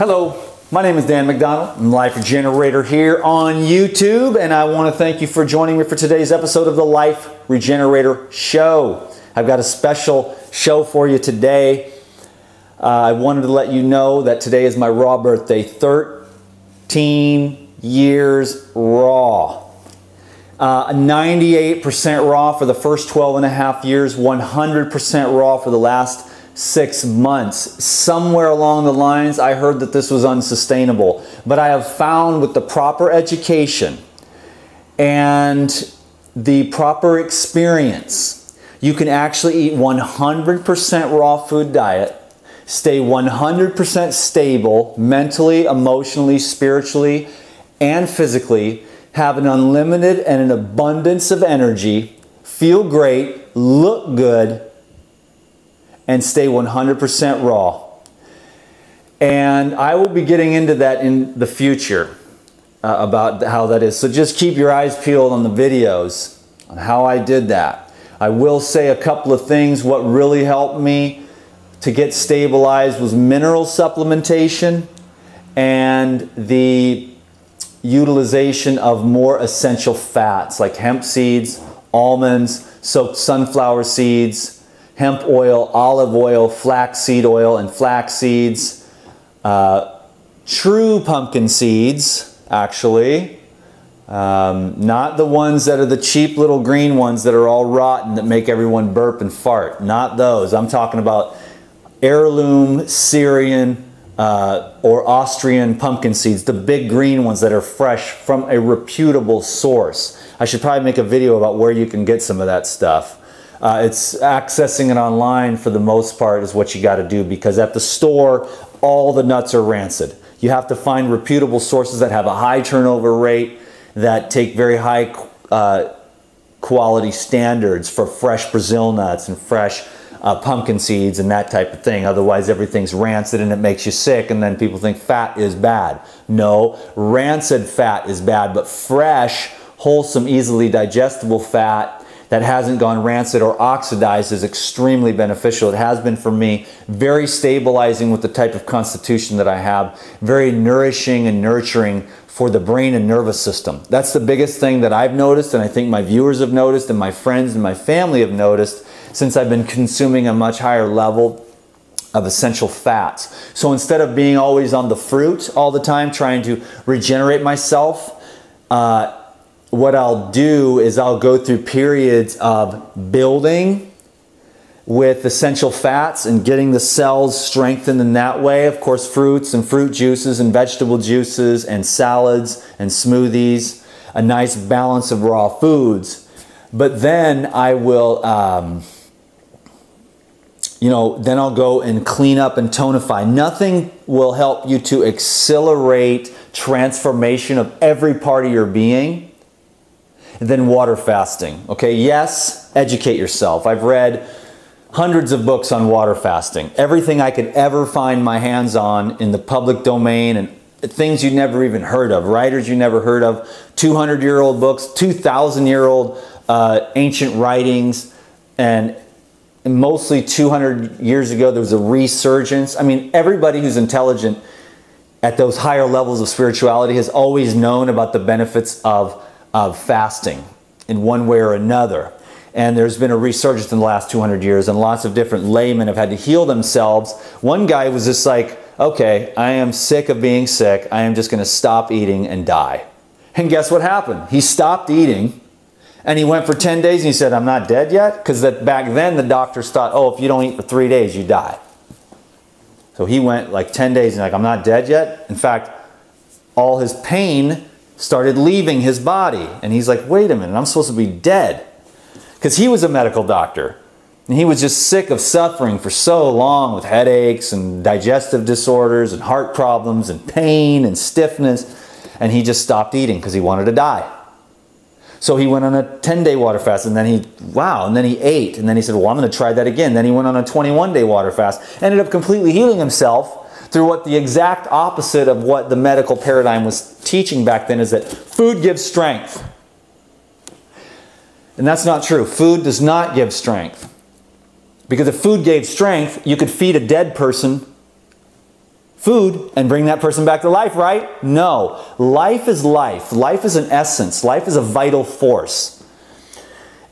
Hello, my name is Dan McDonald. I'm Life Regenerator here on YouTube, and I want to thank you for joining me for today's episode of the Life Regenerator Show. I've got a special show for you today. I wanted to let you know that today is my raw birthday, 13 years raw. 98% raw for the first 12 and a half years, 100% raw for the last 6 months. Somewhere along the lines, I heard that this was unsustainable. But I have found with the proper education and the proper experience, you can actually eat 100% raw food diet, stay 100% stable mentally, emotionally, spiritually, and physically, have an unlimited and an abundance of energy, feel great, look good, and stay 100% raw. And I will be getting into that in the future about how that is. So just keep your eyes peeled on the videos on how I did that. I will say a couple of things. What really helped me to get stabilized was mineral supplementation and the utilization of more essential fats like hemp seeds, almonds, soaked sunflower seeds, hemp oil, olive oil, flaxseed oil, and flax seeds. True pumpkin seeds, actually. Not the ones that are the cheap little green ones that are all rotten that make everyone burp and fart. Not those. I'm talking about heirloom Syrian or Austrian pumpkin seeds, the big green ones that are fresh from a reputable source. I should probably make a video about where you can get some of that stuff. It's accessing it online for the most part is what you got to do, because at the store all the nuts are rancid. You have to find reputable sources that have a high turnover rate, that take very high quality standards for fresh Brazil nuts and fresh pumpkin seeds and that type of thing. Otherwise everything's rancid and it makes you sick, and then people think fat is bad. No, rancid fat is bad, but fresh, wholesome, easily digestible fat that hasn't gone rancid or oxidized is extremely beneficial. It has been for me. Very stabilizing with the type of constitution that I have. Very nourishing and nurturing for the brain and nervous system. That's the biggest thing that I've noticed, and I think my viewers have noticed, and my friends and my family have noticed since I've been consuming a much higher level of essential fats. So instead of being always on the fruit all the time, trying to regenerate myself, what I'll do is I'll go through periods of building with essential fats and getting the cells strengthened in that way. Of course, fruits and fruit juices and vegetable juices and salads and smoothies, a nice balance of raw foods. But then I will, then I'll go and clean up and tonify. Nothing will help you to accelerate transformation of every part of your being than water fasting. Okay, yes, educate yourself. I've read hundreds of books on water fasting. Everything I could ever find my hands on in the public domain, and things you never even heard of, writers you never heard of, 200-year-old books, 2,000-year-old ancient writings, and mostly 200 years ago there was a resurgence. I mean, everybody who's intelligent at those higher levels of spirituality has always known about the benefits of fasting in one way or another. And there's been a resurgence in the last 200 years, and lots of different laymen have had to heal themselves. One guy was just like, okay, I am sick of being sick. I am just going to stop eating and die. And guess what happened? He stopped eating, and he went for 10 days, and he said, I'm not dead yet? Because back then the doctors thought, oh, if you don't eat for 3 days, you die. So he went like 10 days, and like, I'm not dead yet? In fact, all his pain started leaving his body. And he's like, wait a minute, I'm supposed to be dead. Because he was a medical doctor. And he was just sick of suffering for so long with headaches and digestive disorders and heart problems and pain and stiffness. And he just stopped eating because he wanted to die. So he went on a 10-day water fast, and then he ate. And then he said, well, I'm going to try that again. Then he went on a 21-day water fast. Ended up completely healing himself through what the exact opposite of what the medical paradigm was teaching back then, is that food gives strength. And that's not true. Food does not give strength. Because if food gave strength, you could feed a dead person food and bring that person back to life, right? No. Life is life. Life is an essence. Life is a vital force.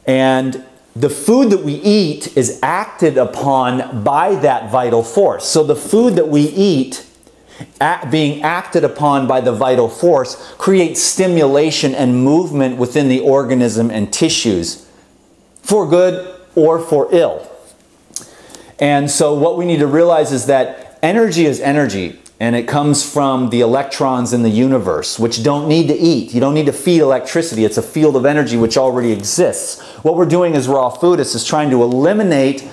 And the food that we eat is acted upon by that vital force. So the food that we eat, being acted upon by the vital force, creates stimulation and movement within the organism and tissues, for good or for ill. And so what we need to realize is that energy is energy, and it comes from the electrons in the universe, which don't need to eat. You don't need to feed electricity. It's a field of energy which already exists. What we're doing as raw foodists is trying to eliminate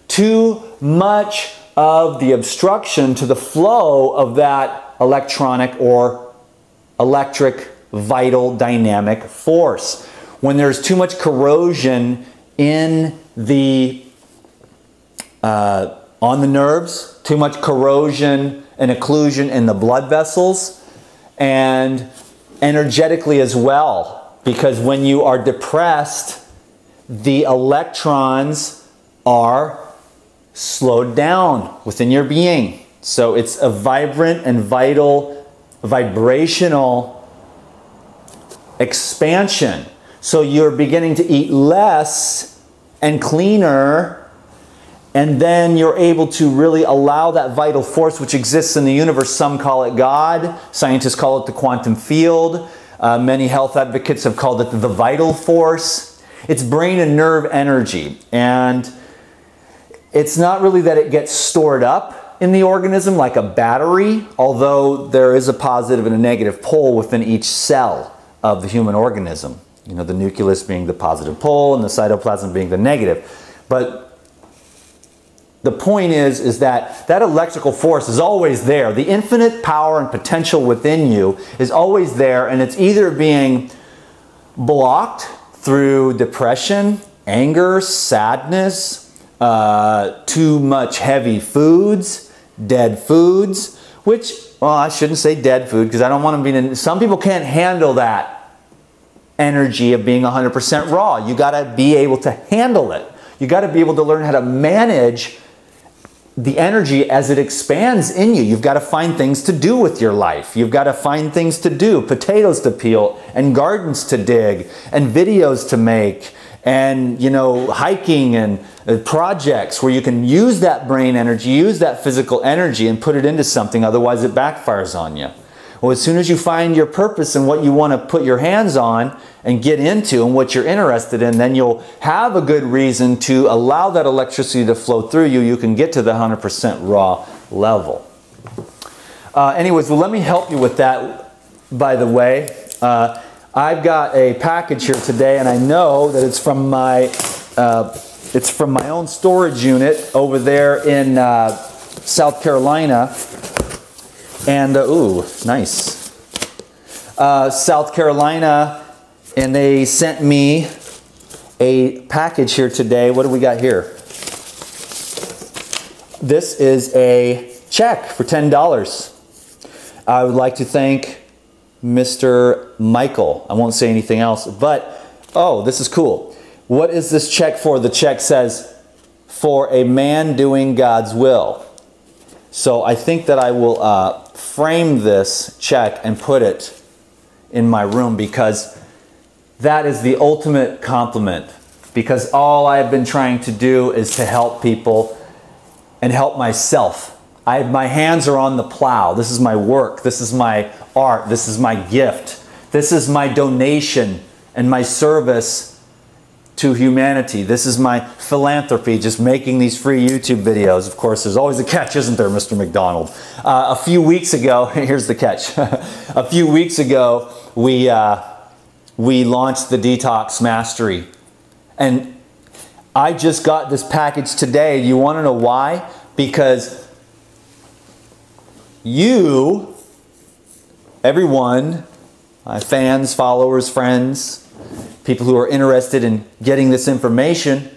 too much of the obstruction to the flow of that electronic or electric vital dynamic force. When there's too much corrosion in the on the nerves, too much corrosion and occlusion in the blood vessels, and energetically as well, because when you are depressed, the electrons are slowed down within your being. So it's a vibrant and vital vibrational expansion. So you're beginning to eat less and cleaner, and then you're able to really allow that vital force which exists in the universe. Some call it God. Scientists call it the quantum field. Many health advocates have called it the vital force. It's brain and nerve energy. And it's not really that it gets stored up in the organism like a battery, although there is a positive and a negative pole within each cell of the human organism. You know, the nucleus being the positive pole and the cytoplasm being the negative. But the point is that that electrical force is always there. The infinite power and potential within you is always there, and it's either being blocked through depression, anger, sadness, too much heavy foods, dead foods, which, well, I shouldn't say dead food because I don't want to be in. Some people can't handle that energy of being 100% raw. You got to be able to handle it. You got to be able to learn how to manage the energy as it expands in you. You've got to find things to do with your life. You've got to find things to do, potatoes to peel, and gardens to dig, and videos to make, and, you know, hiking and projects where you can use that brain energy, use that physical energy and put it into something, otherwise it backfires on you. Well, as soon as you find your purpose and what you want to put your hands on and get into and what you're interested in, then you'll have a good reason to allow that electricity to flow through you. You can get to the 100% raw level. Anyways, well, let me help you with that, by the way. I've got a package here today, and I know that it's from my own storage unit over there in South Carolina. And, ooh, nice. South Carolina, and they sent me a package here today. What do we got here? This is a check for $10. I would like to thank Mr. Michael. I won't say anything else, but, oh, this is cool. What is this check for? The check says, for a man doing God's will. So I think that I will frame this check and put it in my room, because that is the ultimate compliment. Because all I've been trying to do is to help people and help myself. My hands are on the plow. This is my work. This is my art. This is my gift. This is my donation and my service to humanity. This is my philanthropy, just making these free YouTube videos. Of course, there's always a catch, isn't there, Mr. McDonald? A few weeks ago, here's the catch. A few weeks ago, we launched the Detox Mastery. And I just got this package today. You want to know why? Because you, everyone, my fans, followers, friends, people who are interested in getting this information,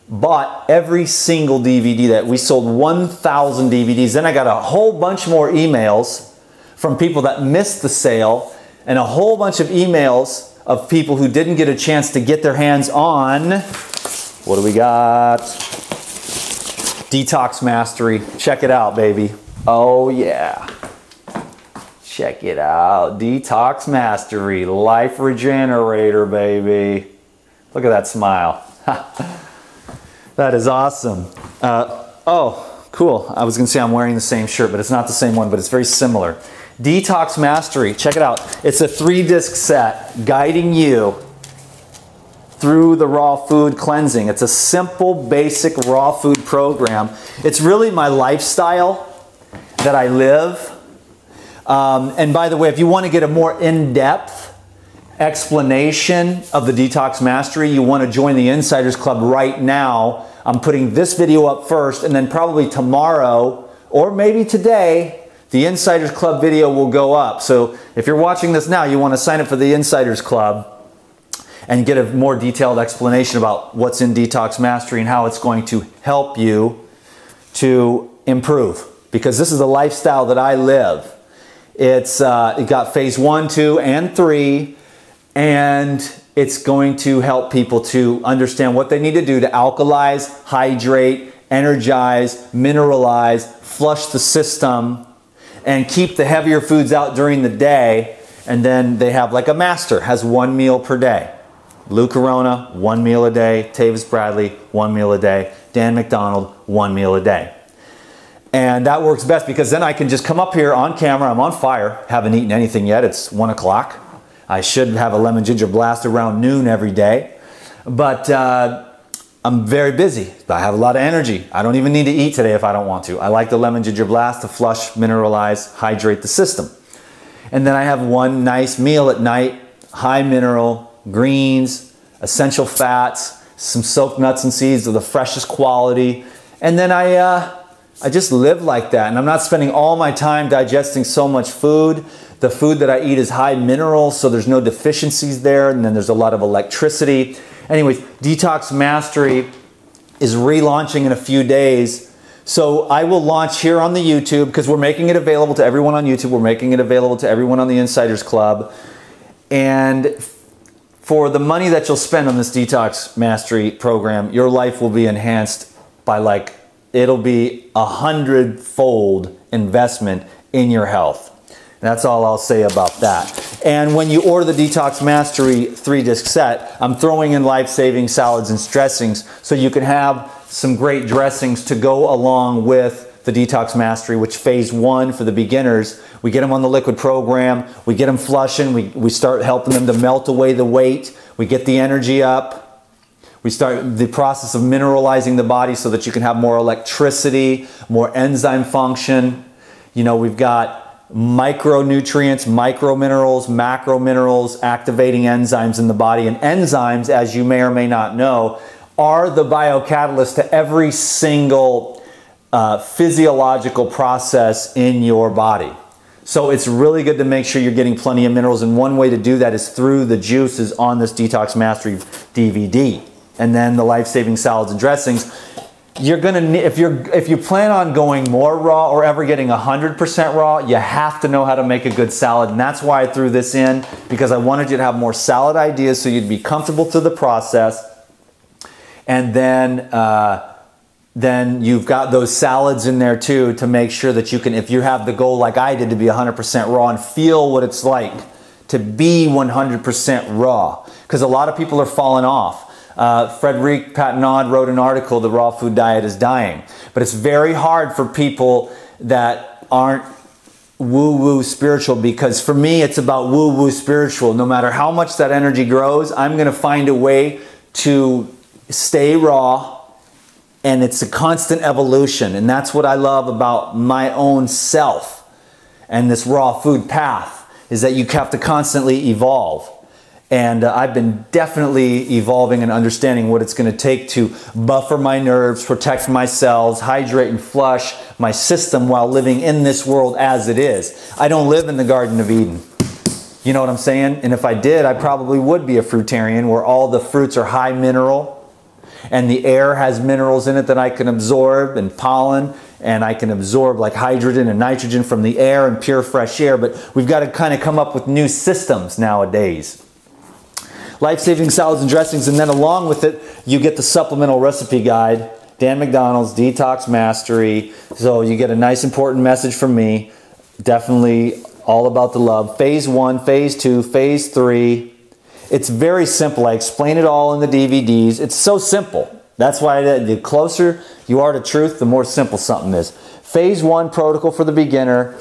bought every single DVD that we sold. 1,000 DVDs. Then I got a whole bunch more emails from people that missed the sale, and a whole bunch of emails of people who didn't get a chance to get their hands on, what do we got? Detox Mastery. Check it out, baby. Oh yeah. Check it out. Detox Mastery Life Regenerator, baby. Look at that smile. That is awesome. Oh, cool. I was going to say I'm wearing the same shirt, but it's not the same one, but it's very similar. Detox Mastery. Check it out. It's a 3-disc set guiding you through the raw food cleansing. It's a simple, basic raw food program. It's really my lifestyle that I live. And by the way, if you want to get a more in-depth explanation of the Detox Mastery, you want to join the Insiders Club right now. I'm putting this video up first, and then probably tomorrow, or maybe today, the Insiders Club video will go up. So if you're watching this now, you want to sign up for the Insiders Club and get a more detailed explanation about what's in Detox Mastery and how it's going to help you to improve. Because this is the lifestyle that I live. It got phase 1, 2, and 3, and it's going to help people to understand what they need to do to alkalize, hydrate, energize, mineralize, flush the system, and keep the heavier foods out during the day. And then they have like a master, has 1 meal per day. Lou Corona, 1 meal a day. Tavis Bradley, 1 meal a day. Dan McDonald, 1 meal a day. And that works best because then I can just come up here on camera. I'm on fire. Haven't eaten anything yet. It's 1 o'clock. I should have a lemon ginger blast around noon every day. But I'm very busy. I have a lot of energy. I don't even need to eat today if I don't want to. I like the lemon ginger blast to flush, mineralize, hydrate the system. And then I have 1 nice meal at night. High mineral, greens, essential fats, some soaked nuts and seeds of the freshest quality. And then I just live like that, and I'm not spending all my time digesting so much food. The food that I eat is high minerals, so there's no deficiencies there, and then there's a lot of electricity. Anyways, Detox Mastery is relaunching in a few days. So I will launch here on the YouTube, because we're making it available to everyone on YouTube. We're making it available to everyone on the Insiders Club. And for the money that you'll spend on this Detox Mastery program, your life will be enhanced by like, it'll be 100-fold investment in your health. That's all I'll say about that. And when you order the Detox Mastery 3-disc set, I'm throwing in life-saving salads and dressings so you can have some great dressings to go along with the Detox Mastery, which phase 1 for the beginners, we get them on the liquid program, we get them flushing, we start helping them to melt away the weight, we get the energy up, we start the process of mineralizing the body so that you can have more electricity, more enzyme function. You know, we've got micronutrients, microminerals, macrominerals, activating enzymes in the body. And enzymes, as you may or may not know, are the biocatalyst to every single physiological process in your body. So it's really good to make sure you're getting plenty of minerals, and one way to do that is through the juices on this Detox Mastery DVD. And then the life-saving salads and dressings. You're gonna, if you plan on going more raw or ever getting 100% raw, you have to know how to make a good salad, and that's why I threw this in, because I wanted you to have more salad ideas so you'd be comfortable through the process. And then you've got those salads in there too to make sure that you can, if you have the goal like I did to be 100% raw and feel what it's like to be 100% raw, because a lot of people are falling off. Frederic Patenaude wrote an article, The Raw Food Diet is Dying. But it's very hard for people that aren't woo-woo spiritual, because for me it's about woo-woo spiritual. No matter how much that energy grows, I'm going to find a way to stay raw, and it's a constant evolution. And that's what I love about my own self and this raw food path, is that you have to constantly evolve. And I've been definitely evolving and understanding what it's going to take to buffer my nerves, protect my cells, hydrate and flush my system while living in this world as it is. I don't live in the Garden of Eden. You know what I'm saying? And if I did, I probably would be a fruitarian, where all the fruits are high mineral and the air has minerals in it that I can absorb, and pollen, and I can absorb like hydrogen and nitrogen from the air and pure fresh air. But we've got to kind of come up with new systems nowadays. Life-saving salads and dressings, and then along with it, you get the supplemental recipe guide Dan McDonald's Detox Mastery. So you get a nice important message from me. Definitely all about the love. Phase 1, Phase 2, Phase 3. It's very simple. I explain it all in the DVDs. It's so simple. That's why the closer you are to truth, the more simple something is. Phase 1 protocol for the beginner.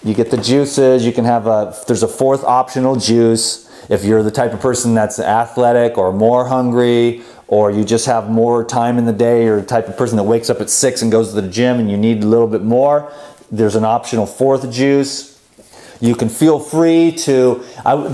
You get the juices. You can have there's a 4th optional juice. If you're the type of person that's athletic or more hungry, or you just have more time in the day, or the type of person that wakes up at 6 and goes to the gym and you need a little bit more, there's an optional 4th juice. You can feel free to,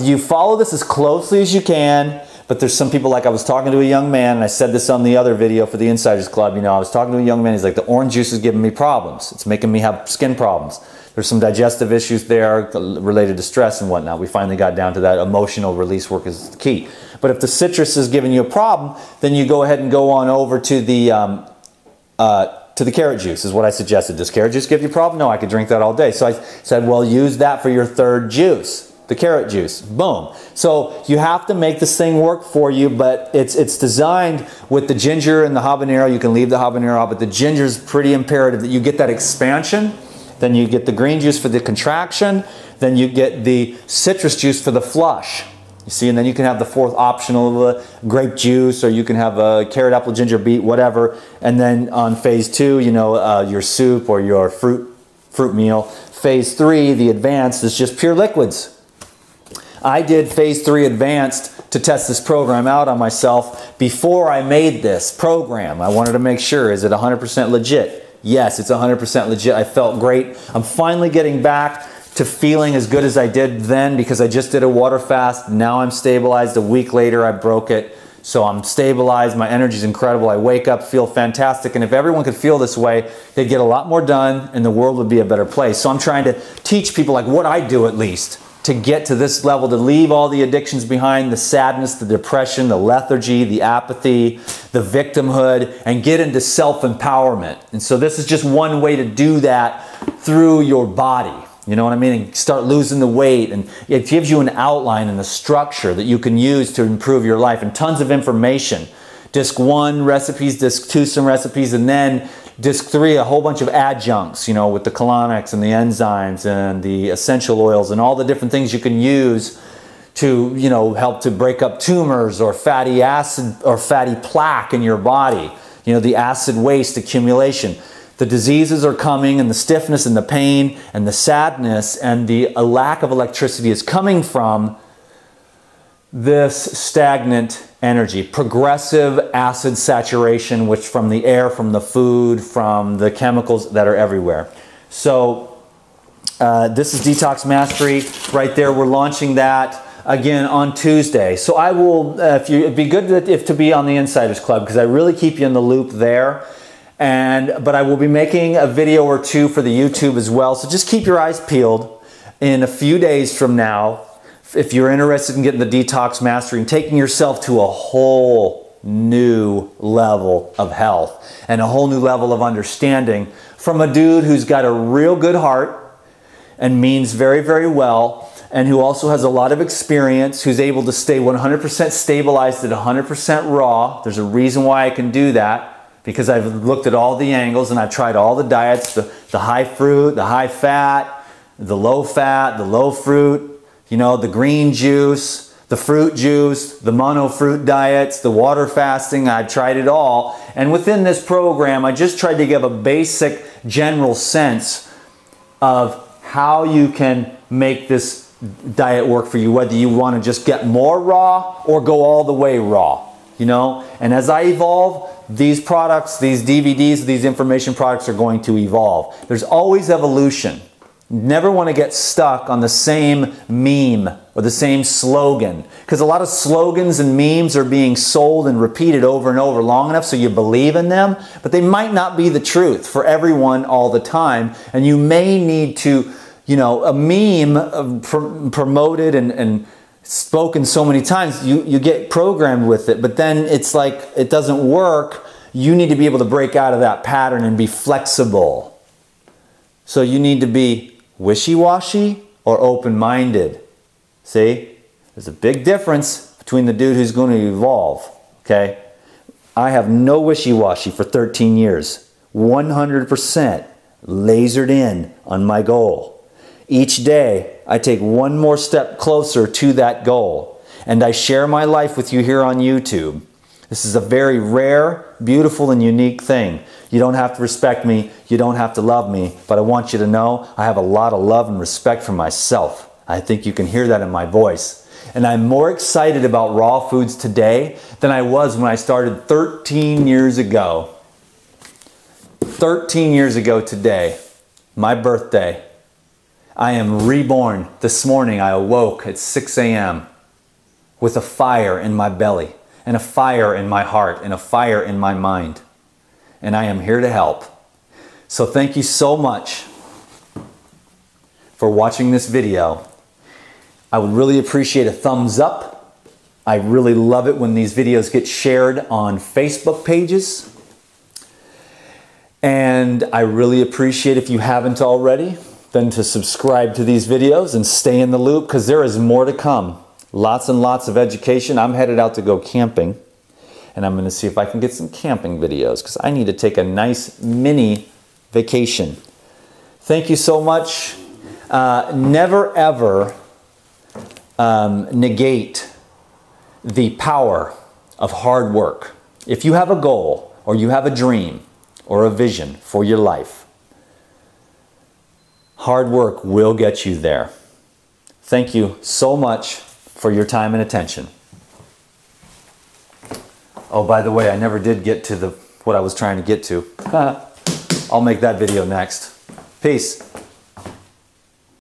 you follow this as closely as you can, but there's some people, like I was talking to a young man, and I said this on the other video for the Insiders Club, you know, I was talking to a young man, he's like, the orange juice is giving me problems. It's making me have skin problems. There's some digestive issues there related to stress and whatnot. We finally got down to that. Emotional release work is key. But if the citrus is giving you a problem, then you go ahead and go on over to the carrot juice is what I suggested. Does carrot juice give you a problem? No, I could drink that all day. So I said, well, use that for your 3rd juice, the carrot juice. Boom. So you have to make this thing work for you, but it's designed with the ginger and the habanero. You can leave the habanero out, but the ginger is pretty imperative that you get that expansion. Then you get the green juice for the contraction. Then you get the citrus juice for the flush. You see, and then you can have the 4th optional grape juice, or you can have a carrot, apple, ginger, beet, whatever. And then on Phase 2, you know, your soup or your fruit meal. Phase 3, the advanced, is just pure liquids. I did Phase 3 advanced to test this program out on myself before I made this program. I wanted to make sure, is it 100% legit? Yes, it's 100% legit. I felt great. I'm finally getting back to feeling as good as I did then, because I just did a water fast. Now I'm stabilized. A week later, I broke it. So I'm stabilized. My energy is incredible. I wake up, feel fantastic. And if everyone could feel this way, they'd get a lot more done and the world would be a better place. So I'm trying to teach people, like what I do at least, to get to this level, to leave all the addictions behind, the sadness, the depression, the lethargy, the apathy, the victimhood, and get into self-empowerment. And so this is just one way to do that through your body. You know what I mean? And start losing the weight, and it gives you an outline and a structure that you can use to improve your life, and tons of information. Disc 1, recipes, Disc 2, some recipes, and then Disc 3, a whole bunch of adjuncts, you know, with the colonics and the enzymes and the essential oils and all the different things you can use to, you know, help to break up tumors or fatty acid or fatty plaque in your body. You know, the acid waste accumulation. The diseases are coming, and the stiffness and the pain and the sadness and the lack of electricity is coming from this stagnant energy, progressive acid saturation, which from the air, from the food, from the chemicals that are everywhere. So this is Detox Mastery right there. We're launching that again on Tuesday. So I will, it'd be good to be on the Insiders Club, because I really keep you in the loop there. But I will be making a video or 2 for the YouTube as well. So just keep your eyes peeled. In a few days from now, if you're interested in getting the Detox Mastery and taking yourself to a whole new level of health and a whole new level of understanding from a dude who's got a real good heart and means very, very well, and who also has a lot of experience, who's able to stay 100% stabilized at 100% raw. There's a reason why I can do that, because I've looked at all the angles and I've tried all the diets, the high fruit, the high fat, the low fruit, you know, the green juice, the fruit juice, the mono fruit diets, the water fasting. I've tried it all. And within this program, I just tried to give a basic general sense of how you can make this diet work for you, whether you want to just get more raw or go all the way raw, you know. And as I evolve, these products, these DVDs, these information products are going to evolve. There's always evolution. Never want to get stuck on the same meme or the same slogan, because a lot of slogans and memes are being sold and repeated over and over long enough so you believe in them, but they might not be the truth for everyone all the time. And you may need to, you know, a meme promoted and spoken so many times, you get programmed with it, but then it's like it doesn't work. You need to be able to break out of that pattern and be flexible. So you need to be wishy-washy or open-minded. See? There's a big difference between the dude who's going to evolve. Okay? I have no wishy-washy for 13 years. 100% lasered in on my goal. Each day, I take one more step closer to that goal. And I share my life with you here on YouTube. This is a very rare, beautiful, and unique thing. You don't have to respect me. You don't have to love me. But I want you to know I have a lot of love and respect for myself. I think you can hear that in my voice. And I'm more excited about raw foods today than I was when I started 13 years ago. 13 years ago today, my birthday. I am reborn. This morning I awoke at 6 a.m. with a fire in my belly, and a fire in my heart, and a fire in my mind. And I am here to help. So thank you so much for watching this video. I would really appreciate a thumbs up. I really love it when these videos get shared on Facebook pages. And I really appreciate, if you haven't already, then to subscribe to these videos and stay in the loop, because there is more to come. Lots and lots of education. I'm headed out to go camping, and I'm going to see if I can get some camping videos, because I need to take a nice mini vacation. Thank you so much. Never ever negate the power of hard work. If you have a goal, or you have a dream, or a vision for your life, hard work will get you there. Thank you so much for your time and attention. Oh, by the way, I never did get to what I was trying to get to. I'll make that video next. Peace.